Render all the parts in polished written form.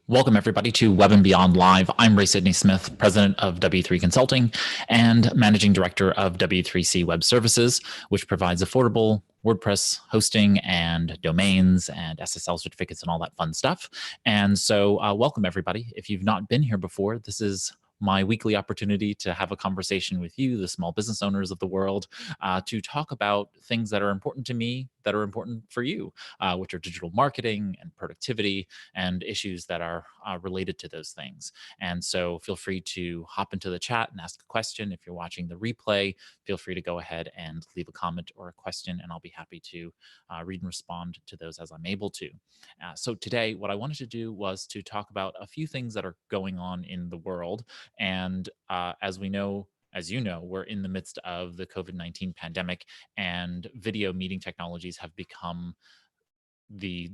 Welcome, everybody, to Web and Beyond Live. I'm Ray Sidney Smith, president of W3 Consulting and managing director of W3C Web Services, which provides affordable WordPress hosting and domains and SSL certificates and all that fun stuff. And so welcome, everybody. If you've not been here before, this is my weekly opportunity to have a conversation with you, the small business owners of the world, to talk about things that are important to me, that are important for you, which are digital marketing and productivity and issues that are related to those things. And so feel free to hop into the chat and ask a question. If you're watching the replay, feel free to go ahead and leave a comment or a question, and I'll be happy to read and respond to those as I'm able to. So today, what I wanted to do was to talk about a few things that are going on in the world. And as we know, as you know, we're in the midst of the COVID-19 pandemic, and video meeting technologies have become the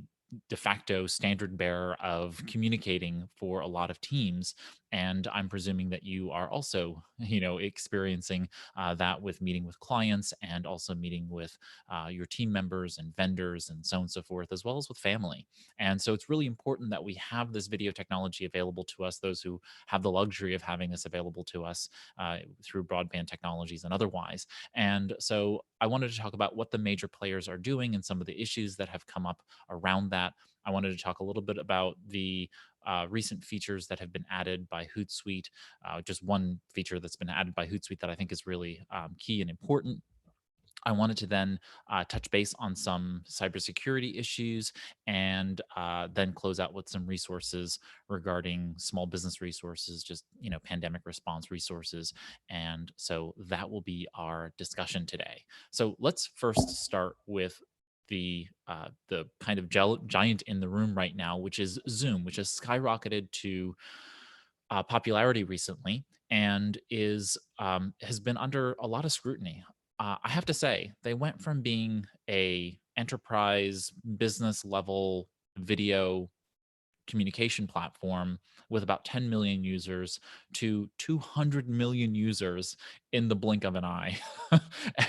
de facto standard bearer of communicating for a lot of teams. And I'm presuming that you are also, experiencing that with meeting with clients and also meeting with your team members and vendors and so on and so forth, as well as with family. And so it's really important that we have this video technology available to us, those who have the luxury of having this available to us through broadband technologies and otherwise. And so I wanted to talk about what the major players are doing and some of the issues that have come up around that. I wanted to talk a little bit about the recent features that have been added by Hootsuite. Just one feature that's been added by Hootsuite that I think is really key and important. I wanted to then touch base on some cybersecurity issues and then close out with some resources regarding small business resources, just, pandemic response resources. And so that will be our discussion today. So let's first start with the kind of giant in the room right now, which is Zoom, which has skyrocketed to popularity recently and has been under a lot of scrutiny. I have to say, they went from being a enterprise business level video communication platform with about 10 million users to 200 million users in the blink of an eye.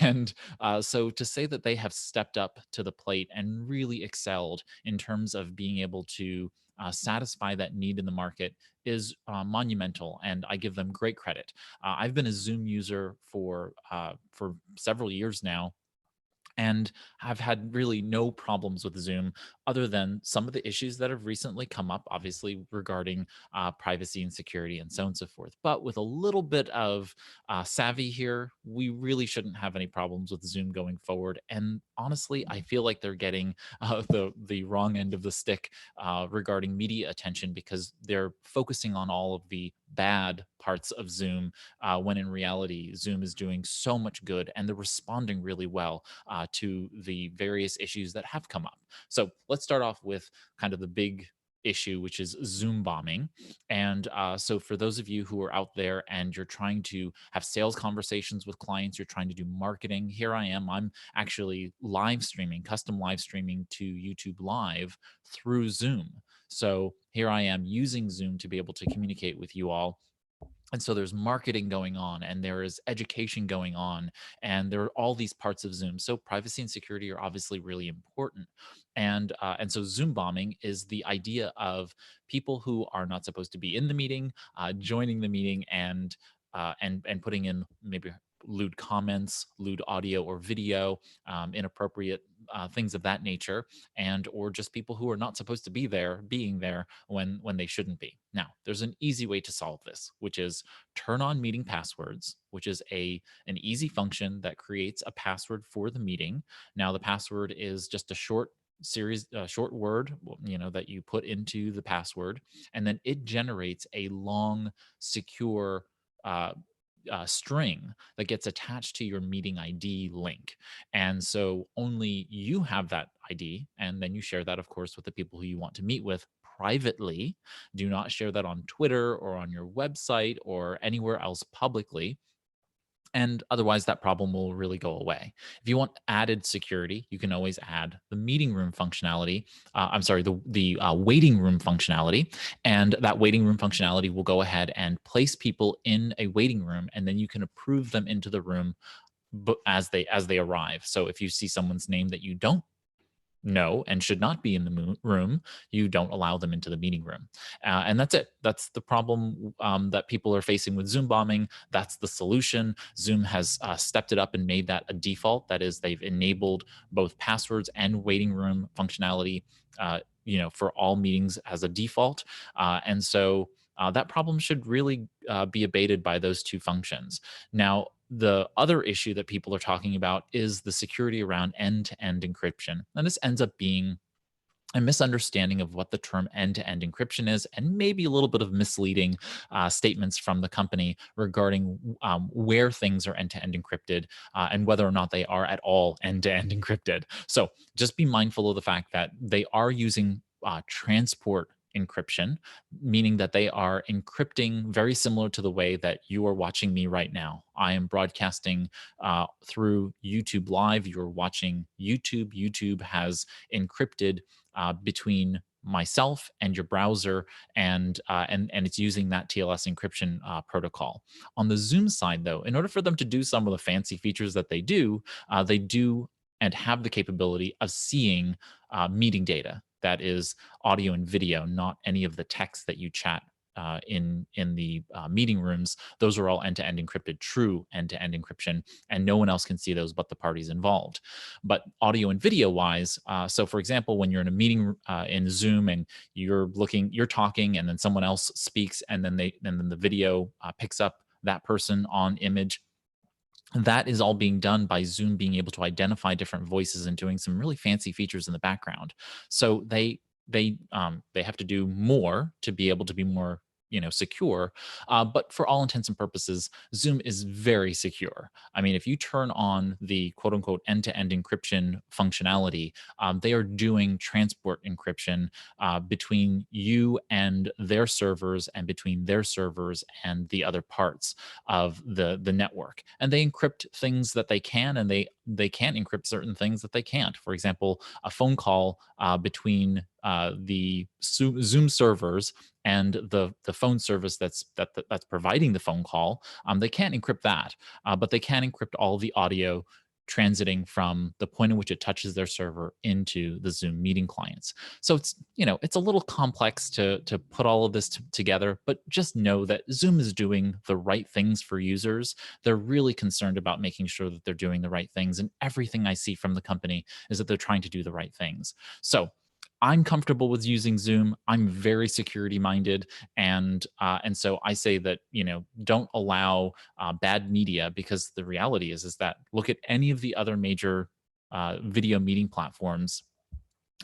And so to say that they have stepped up to the plate and really excelled in terms of being able to satisfy that need in the market is monumental, and I give them great credit. I've been a Zoom user for several years now, and I've had really no problems with Zoom other than some of the issues that have recently come up, obviously regarding privacy and security and so on and so forth. But with a little bit of savvy here, we really shouldn't have any problems with Zoom going forward. And honestly, I feel like they're getting the wrong end of the stick regarding media attention, because they're focusing on all of the bad parts of Zoom when in reality, Zoom is doing so much good and they're responding really well to the various issues that have come up. So let's start off with kind of the big issue, which is Zoom bombing. And so for those of you who are out there and you're trying to have sales conversations with clients, you're trying to do marketing, here I am. I'm actually live streaming, custom live streaming to YouTube Live through Zoom. So here I am using Zoom to be able to communicate with you all. And so there's marketing going on, and there is education going on, and there are all these parts of Zoom. So privacy and security are obviously really important. And so Zoom bombing is the idea of people who are not supposed to be in the meeting, joining the meeting, and putting in maybe lewd comments, lewd audio or video, inappropriate things of that nature, and or just people who are not supposed to be there being there when they shouldn't be. Now, there's an easy way to solve this, which is turn on meeting passwords, which is an easy function that creates a password for the meeting. Now, the password is just a short word, that you put into the password, and then it generates a long, secure string that gets attached to your meeting ID link. And so only you have that ID, and then you share that, of course, with the people who you want to meet with privately. Do not share that on Twitter or on your website or anywhere else publicly. And otherwise, that problem will really go away. If you want added security, you can always add the meeting room functionality. The waiting room functionality. And that waiting room functionality will go ahead and place people in a waiting room, and then you can approve them into the room as they arrive. So if you see someone's name that you don't know and should not be in the room, you don't allow them into the meeting room. And that's it. That's the problem that people are facing with Zoom bombing. That's the solution. Zoom has stepped it up and made that a default. That is, they've enabled both passwords and waiting room functionality, for all meetings as a default. And so that problem should really be abated by those two functions. Now, the other issue that people are talking about is the security around end-to-end encryption. And this ends up being a misunderstanding of what the term end-to-end encryption is, and maybe a little bit of misleading statements from the company regarding where things are end-to-end encrypted and whether or not they are at all end-to-end encrypted. So just be mindful of the fact that they are using transport encryption, meaning that they are encrypting very similar to the way that you are watching me right now. I am broadcasting through YouTube Live. You're watching YouTube. YouTube has encrypted between myself and your browser, and it's using that TLS encryption protocol. On the Zoom side, though, in order for them to do some of the fancy features that they do and have the capability of seeing meeting data. That is audio and video, not any of the text that you chat in the meeting rooms. Those are all end-to-end encrypted, true end-to-end encryption, and no one else can see those but the parties involved. But audio and video wise, so for example, when you're in a meeting in Zoom and you're talking, and then someone else speaks, and then the video picks up that person on image, that is all being done by Zoom being able to identify different voices and doing some really fancy features in the background. So they have to do more to be able to be more secure. But for all intents and purposes, Zoom is very secure. I mean, if you turn on the quote unquote end-to-end encryption functionality, they are doing transport encryption between you and their servers, and between their servers and the other parts of the network. And they encrypt things that they can, and they can't encrypt certain things that they can't. For example, a phone call between the Zoom servers and the phone service that's providing the phone call, they can't encrypt that, but they can encrypt all the audio transiting from the point in which it touches their server into the Zoom meeting clients. So it's a little complex to put all of this together, but just know that Zoom is doing the right things for users. They're really concerned about making sure that they're doing the right things, and everything I see from the company is that they're trying to do the right things. So I'm comfortable with using Zoom. I'm very security minded, and so I say that don't allow bad media, because the reality is that look at any of the other major video meeting platforms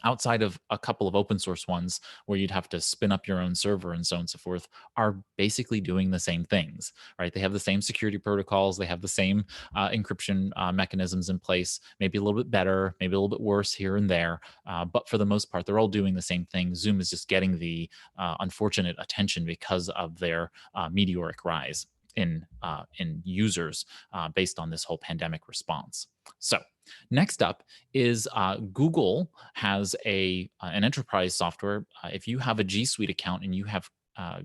outside of a couple of open source ones where you'd have to spin up your own server and so on and so forth, are basically doing the same things, right? They have the same security protocols, they have the same encryption mechanisms in place, maybe a little bit better, maybe a little bit worse here and there, but for the most part, they're all doing the same thing. Zoom is just getting the unfortunate attention because of their meteoric rise in users based on this whole pandemic response. So next up is Google has an enterprise software. If you have a G Suite account and you have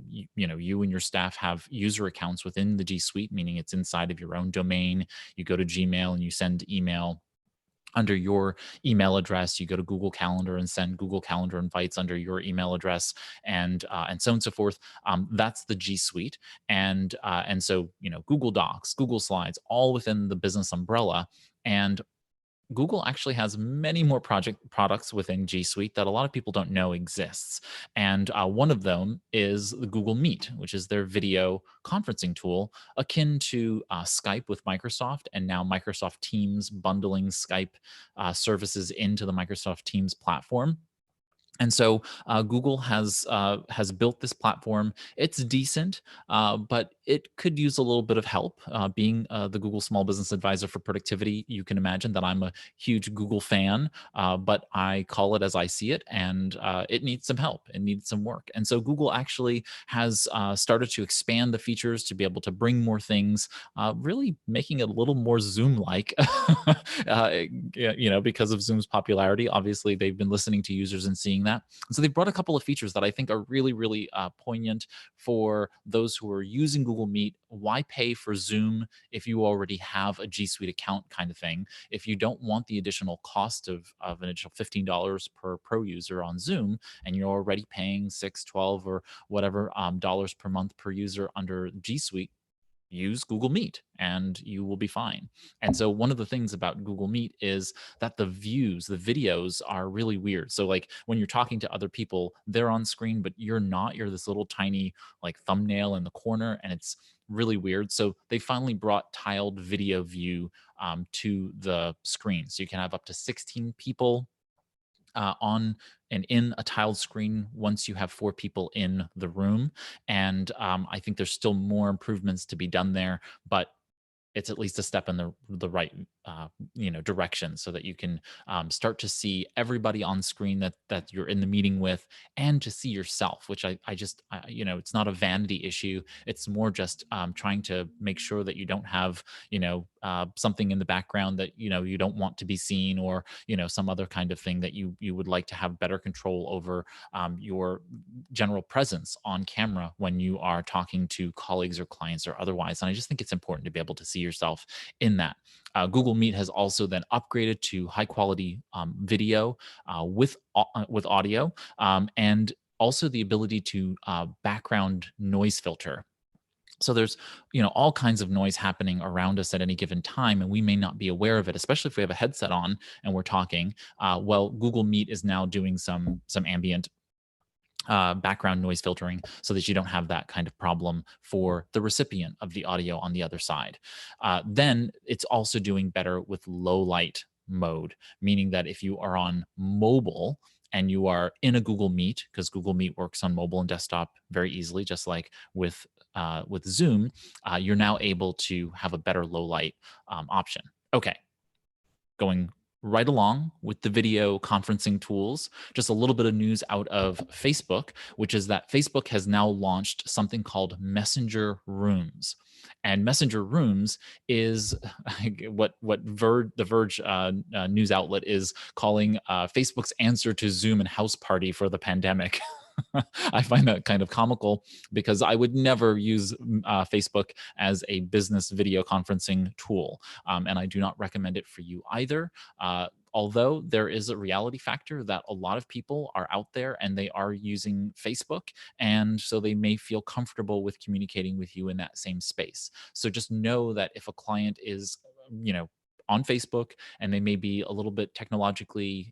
you and your staff have user accounts within the G Suite, meaning it's inside of your own domain. You go to Gmail and you send email under your email address. You go to Google Calendar and send Google Calendar invites under your email address, and so on and so forth. That's the G Suite, and so Google Docs, Google Slides, all within the business umbrella. And Google actually has many more products within G Suite that a lot of people don't know exists. And one of them is the Google Meet, which is their video conferencing tool, akin to Skype with Microsoft, and now Microsoft Teams bundling Skype services into the Microsoft Teams platform. And so Google has built this platform. It's decent, but it could use a little bit of help. Being the Google Small Business Advisor for Productivity, you can imagine that I'm a huge Google fan, but I call it as I see it, and it needs some help. It needs some work. And so Google actually has started to expand the features to be able to bring more things, really making it a little more Zoom-like, because of Zoom's popularity. Obviously, they've been listening to users and seeing that. And so they've brought a couple of features that I think are really, really poignant for those who are using Google Meet. Why pay for Zoom if you already have a G Suite account, kind of thing? If you don't want the additional cost of an additional $15 per pro user on Zoom, and you're already paying 6, 12, or whatever dollars per month per user under G Suite, use Google Meet and you will be fine. And so one of the things about Google Meet is that the videos are really weird. So like when you're talking to other people, they're on screen, but you're not. You're this little tiny like thumbnail in the corner, and it's really weird. So they finally brought tiled video view to the screen. So you can have up to 16 people on and in a tiled screen once you have 4 people in the room. And I think there's still more improvements to be done there, but it's at least a step in the right direction, so that you can start to see everybody on screen that you're in the meeting with, and to see yourself, which it's not a vanity issue. It's more just trying to make sure that you don't have something in the background that you don't want to be seen, or some other kind of thing that you would like to have better control over your general presence on camera when you are talking to colleagues or clients or otherwise. And I just think it's important to be able to see yourself in that. Google Meet has also then upgraded to high quality video with audio, and also the ability to background noise filter. So there's all kinds of noise happening around us at any given time, and we may not be aware of it, especially if we have a headset on and we're talking. Well, Google Meet is now doing some ambient background noise filtering, so that you don't have that kind of problem for the recipient of the audio on the other side. Then it's also doing better with low light mode, meaning that if you are on mobile and you are in a Google Meet, because Google Meet works on mobile and desktop very easily, just like with Zoom, you're now able to have a better low light option. Okay, going right along with the video conferencing tools, just a little bit of news out of Facebook, which is that Facebook has now launched something called Messenger Rooms. And Messenger Rooms is what the Verge news outlet is calling Facebook's answer to Zoom and House Party for the pandemic. I find that kind of comical, because I would never use Facebook as a business video conferencing tool, and I do not recommend it for you either. Although there is a reality factor that a lot of people are out there and they are using Facebook, and so they may feel comfortable with communicating with you in that same space. So just know that if a client is, on Facebook, and they may be a little bit technologically,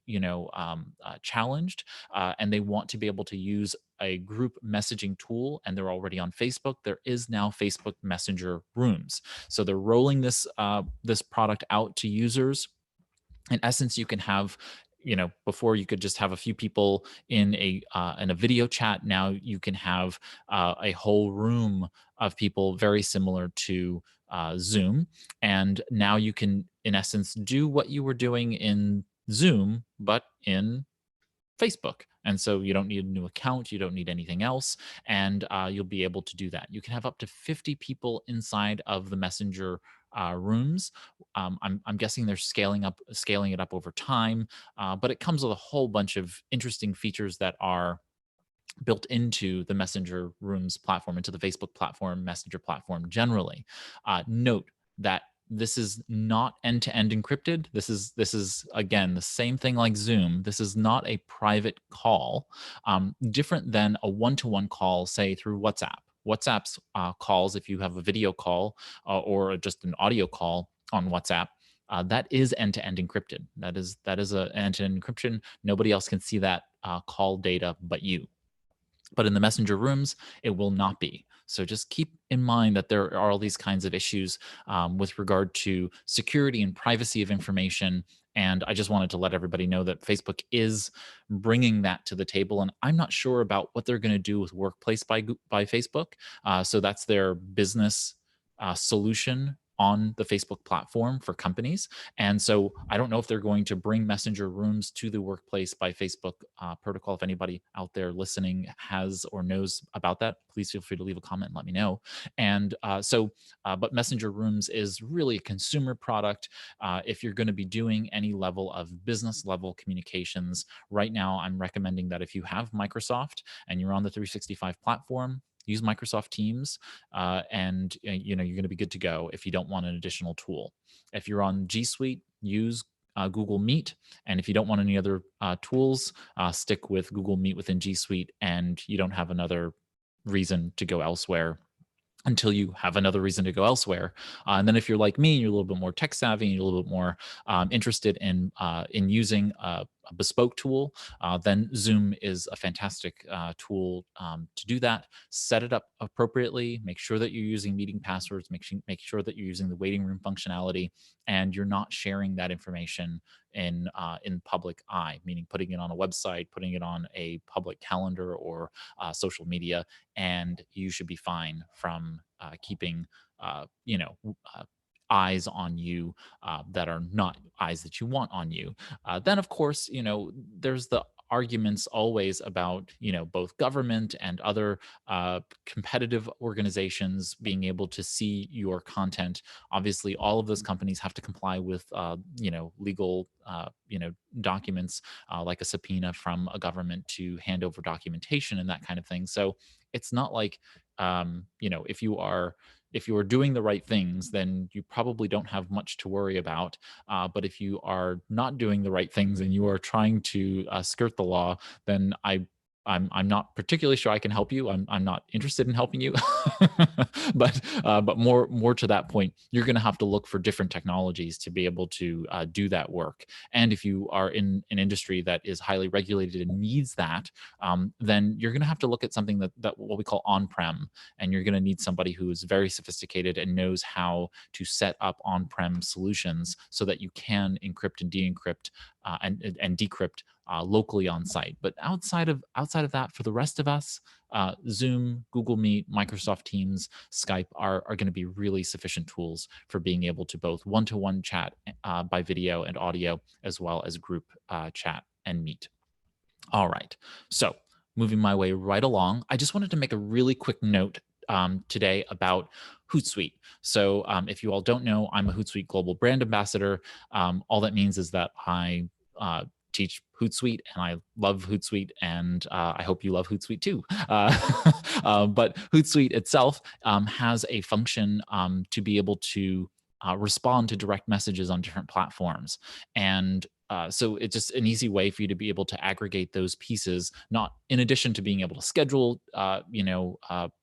challenged, and they want to be able to use a group messaging tool, and they're already on Facebook, there is now Facebook Messenger Rooms. So they're rolling this product out to users. In essence, you can have, before you could just have a few people in a video chat. Now you can have a whole room of people, very similar to Zoom. And now you can, in essence, do what you were doing in Zoom, but in Facebook. And so you don't need a new account, you don't need anything else, and you'll be able to do that. You can have up to 50 people inside of the Messenger rooms. I'm guessing they're scaling it up over time, but it comes with a whole bunch of interesting features that are built into the Messenger Rooms platform, into the Facebook platform, Messenger platform generally. Note that this is not end-to-end encrypted. This is again the same thing like Zoom. This is not a private call, different than a one-to-one call, say through WhatsApp. WhatsApp's calls, if you have a video call or just an audio call on WhatsApp, that is end-to-end encrypted. That is an end-to-end encryption. Nobody else can see that call data but you. But in the Messenger Rooms, it will not be. So just keep in mind that there are all these kinds of issues with regard to security and privacy of information. And I just wanted to let everybody know that Facebook is bringing that to the table. And I'm not sure about what they're going to do with Workplace by Facebook. So that's their business solution on the Facebook platform for companies. And so I don't know if they're going to bring messenger rooms to the workplace by Facebook protocol. If anybody out there listening has or knows about that, please feel free to leave a comment and let me know. And but messenger rooms is really a consumer product. If you're going to be doing any level of business level communications, right now I'm recommending that if you have Microsoft and you're on the 365 platform, use Microsoft Teams, and you're going to be good to go if you don't want an additional tool. If you're on G Suite, use Google Meet, and if you don't want any other tools, stick with Google Meet within G Suite, and you don't have another reason to go elsewhere until you have another reason to go elsewhere. And then if you're like me, you're a little bit more tech savvy, and you're a little bit more interested in using a bespoke tool, then Zoom is a fantastic tool to do that. Set it up appropriately. Make sure that you're using meeting passwords. Make sure that you're using the waiting room functionality, and you're not sharing that information in public eye, meaning putting it on a website, putting it on a public calendar or social media, and you should be fine from keeping eyes on you that are not eyes that you want on you. Then, of course, there's the arguments always about both government and other competitive organizations being able to see your content. Obviously, all of those companies have to comply with legal documents, like a subpoena from a government to hand over documentation and that kind of thing. So it's not like if you are doing the right things, then you probably don't have much to worry about. But if you are not doing the right things and you are trying to skirt the law, then I'm not particularly sure I can help you. I'm not interested in helping you. But more to that point, you're going to have to look for different technologies to be able to do that work. And if you are in an industry that is highly regulated and needs that, then you're going to have to look at something that what we call on-prem, and you're going to need somebody who is very sophisticated and knows how to set up on-prem solutions so that you can encrypt and de-encrypt and decrypt locally on site. But outside of that, for the rest of us, Zoom, Google Meet, Microsoft Teams, Skype are going to be really sufficient tools for being able to both one-to-one chat by video and audio, as well as group chat and meet. All right. So moving my way right along, I just wanted to make a really quick note today about Hootsuite. So if you all don't know, I'm a Hootsuite Global Brand Ambassador. All that means is that I teach Hootsuite, and I love Hootsuite, and I hope you love Hootsuite too. But Hootsuite itself has a function to be able to respond to direct messages on different platforms. And so it's just an easy way for you to be able to aggregate those pieces, not in addition to being able to schedule,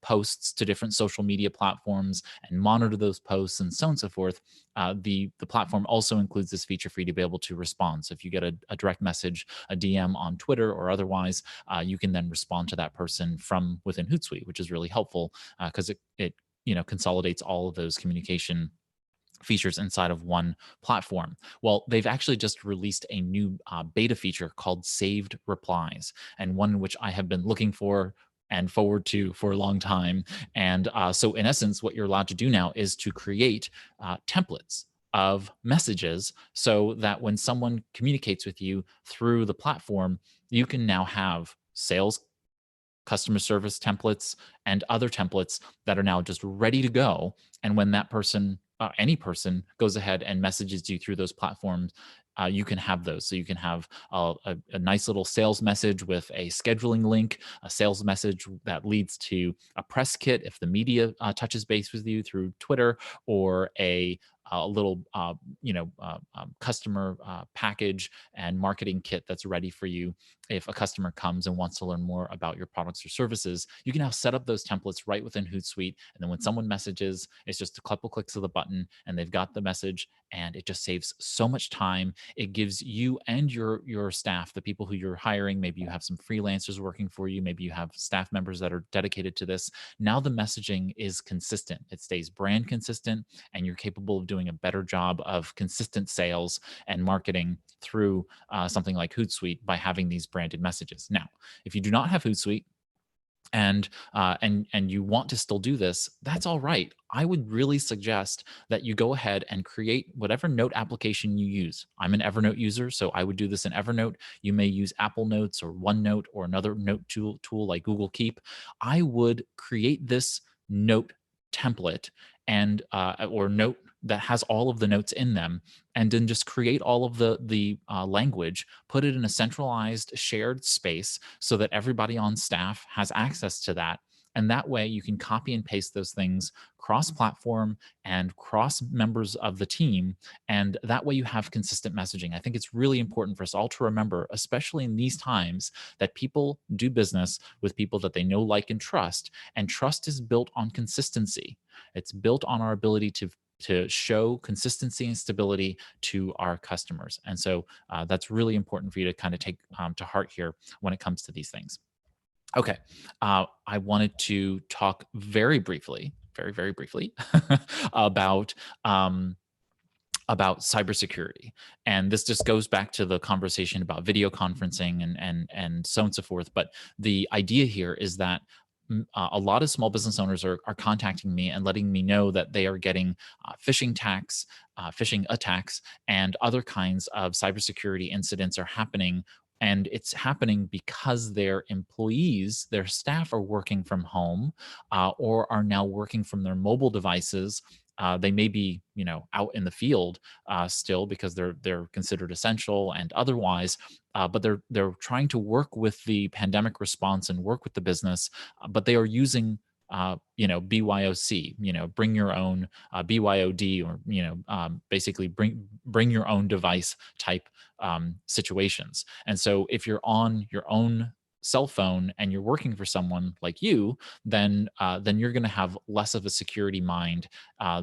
posts to different social media platforms and monitor those posts and so on and so forth. The platform also includes this feature for you to be able to respond. So if you get a direct message, a DM on Twitter or otherwise, you can then respond to that person from within Hootsuite, which is really helpful because it consolidates all of those communication features inside of one platform. Well, they've actually just released a new beta feature called Saved Replies, and one which I have been looking for and forward to for a long time. And so in essence, what you're allowed to do now is to create templates of messages so that when someone communicates with you through the platform, you can now have sales, customer service templates, and other templates that are now just ready to go. And when that person, any person, goes ahead and messages you through those platforms, you can have those. So you can have a nice little sales message with a scheduling link, a sales message that leads to a press kit if the media touches base with you through Twitter, or a little customer package and marketing kit that's ready for you if a customer comes and wants to learn more about your products or services. You can now set up those templates right within Hootsuite, and then when someone messages, it's just a couple clicks of the button and they've got the message, and it just saves so much time. It gives you and your staff, the people who you're hiring, maybe you have some freelancers working for you, maybe you have staff members that are dedicated to this. Now the messaging is consistent. It stays brand consistent, and you're capable of doing a better job of consistent sales and marketing through something like Hootsuite by having these branded messages. Now, if you do not have Hootsuite, and you want to still do this, that's all right. I would really suggest that you go ahead and create whatever note application you use. I'm an Evernote user, so I would do this in Evernote. You may use Apple Notes or OneNote or another note tool like Google Keep. I would create this note template and or note that has all of the notes in them, and then just create all of the language, put it in a centralized shared space so that everybody on staff has access to that. And that way you can copy and paste those things cross platform and cross members of the team. And that way you have consistent messaging. I think it's really important for us all to remember, especially in these times, that people do business with people that they know, like, and trust. And trust is built on consistency. It's built on our ability to show consistency and stability to our customers. And so that's really important for you to kind of take to heart here when it comes to these things. Okay. I wanted to talk very briefly, very briefly about about cybersecurity. And this just goes back to the conversation about video conferencing and so on and so forth. But the idea here is that a lot of small business owners are contacting me and letting me know that they are getting phishing attacks, and other kinds of cybersecurity incidents are happening. And it's happening because their employees, their staff, are working from home or are now working from their mobile devices. They may be, out in the field still because they're considered essential and otherwise, but they're trying to work with the pandemic response and work with the business, but they are using BYOC, bring your own BYOD, or basically bring your own device type situations. And so if you're on your own cell phone and you're working for someone like you, then you're going to have less of a security mind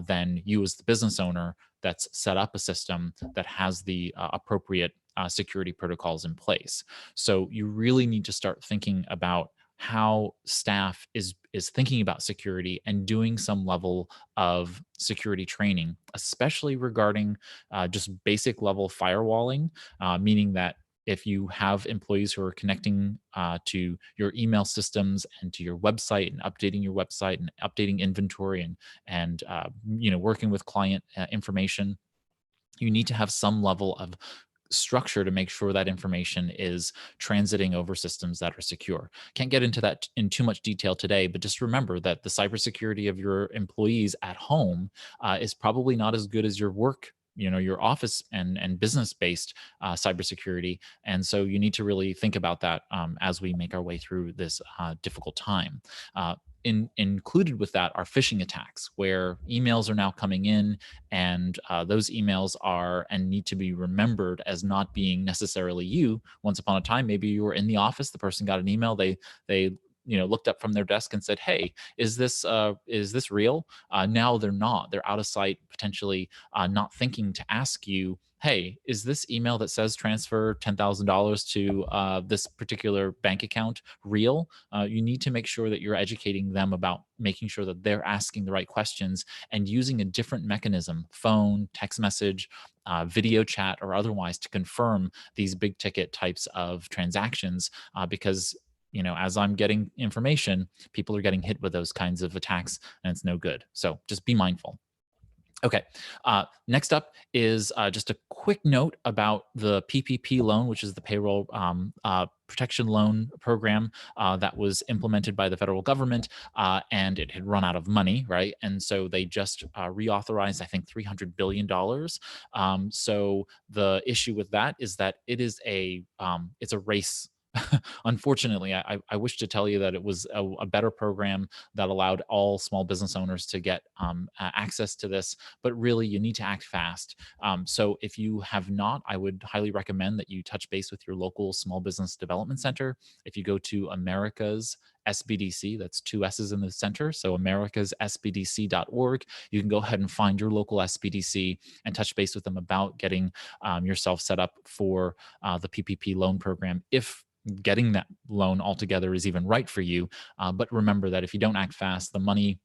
than you as the business owner that's set up a system that has the appropriate security protocols in place. So you really need to start thinking about how staff is thinking about security and doing some level of security training, especially regarding just basic level firewalling, meaning that if you have employees who are connecting to your email systems and to your website and updating your website and updating inventory and working with client information, you need to have some level of structure to make sure that information is transiting over systems that are secure. Can't get into that in too much detail today, but just remember that the cybersecurity of your employees at home is probably not as good as your work, your office and business based cybersecurity. And so you need to really think about that as we make our way through this difficult time. Included with that are phishing attacks, where emails are now coming in, and those emails are and need to be remembered as not being necessarily you. Once upon a time, maybe you were in the office, the person got an email, they looked up from their desk and said, "Hey, is this real?" Now they're not. They're out of sight, potentially not thinking to ask you, "Hey, is this email that says transfer $10,000 to this particular bank account real?" You need to make sure that you're educating them about making sure that they're asking the right questions and using a different mechanism, phone, text message, video chat, or otherwise, to confirm these big ticket types of transactions. Because as I'm getting information, people are getting hit with those kinds of attacks, and it's no good. So just be mindful. Okay. Next up is just a quick note about the PPP loan, which is the payroll protection loan program that was implemented by the federal government, and it had run out of money, right? And so they just reauthorized, I think, $300 billion. So the issue with that is that it's a race. Unfortunately, I wish to tell you that it was a better program that allowed all small business owners to get access to this, but really you need to act fast. So if you have not, I would highly recommend that you touch base with your local small business development center. If you go to America's SBDC, that's two S's in the center, so americassbdc.org, you can go ahead and find your local SBDC and touch base with them about getting yourself set up for the PPP loan program, if getting that loan altogether is even right for you. But remember that if you don't act fast, the money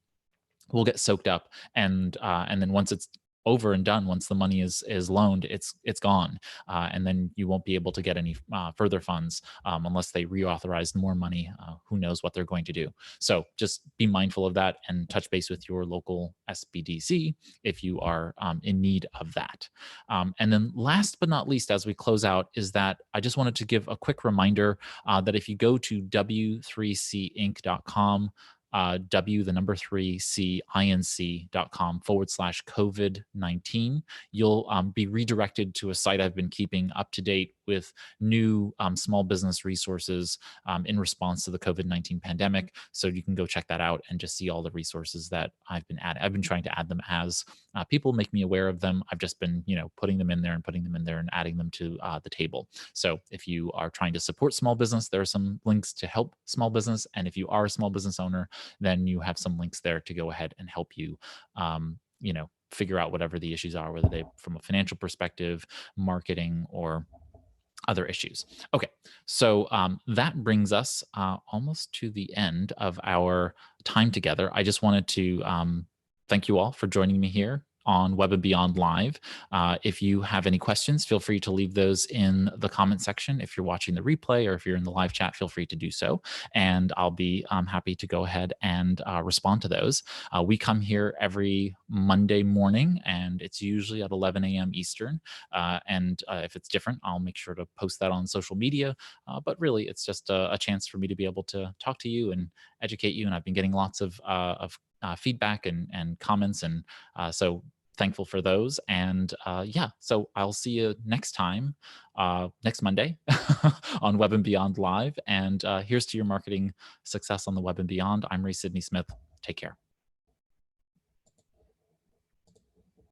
will get soaked up, and then once it's over and done. Once the money is loaned, it's gone, and then you won't be able to get any further funds unless they reauthorize more money. Who knows what they're going to do? So just be mindful of that and touch base with your local SBDC if you are in need of that. And then last but not least, as we close out, is that I just wanted to give a quick reminder that if you go to w3cinc.com, W, the number 3cinc.com/COVID-19. You'll be redirected to a site I've been keeping up to date with new small business resources in response to the COVID-19 pandemic. So you can go check that out and just see all the resources that I've been trying to add them as people make me aware of them. I've just been, putting them in there and adding them to the table. So if you are trying to support small business, there are some links to help small business. And if you are a small business owner, then you have some links there to go ahead and help you, figure out whatever the issues are, whether they from a financial perspective, marketing, or other issues. Okay, so that brings us almost to the end of our time together. I just wanted to thank you all for joining me here on Web and Beyond Live. If you have any questions, feel free to leave those in the comment section. If you're watching the replay or if you're in the live chat, feel free to do so. And I'll be happy to go ahead and respond to those. We come here every Monday morning, and it's usually at 11 a.m. Eastern. And if it's different, I'll make sure to post that on social media. But really, it's just a chance for me to be able to talk to you and educate you. And I've been getting lots of feedback and comments, and so thankful for those. And so I'll see you next time, next Monday on Web and Beyond Live. And here's to your marketing success on the Web and Beyond. I'm Ray Sidney Smith. Take care.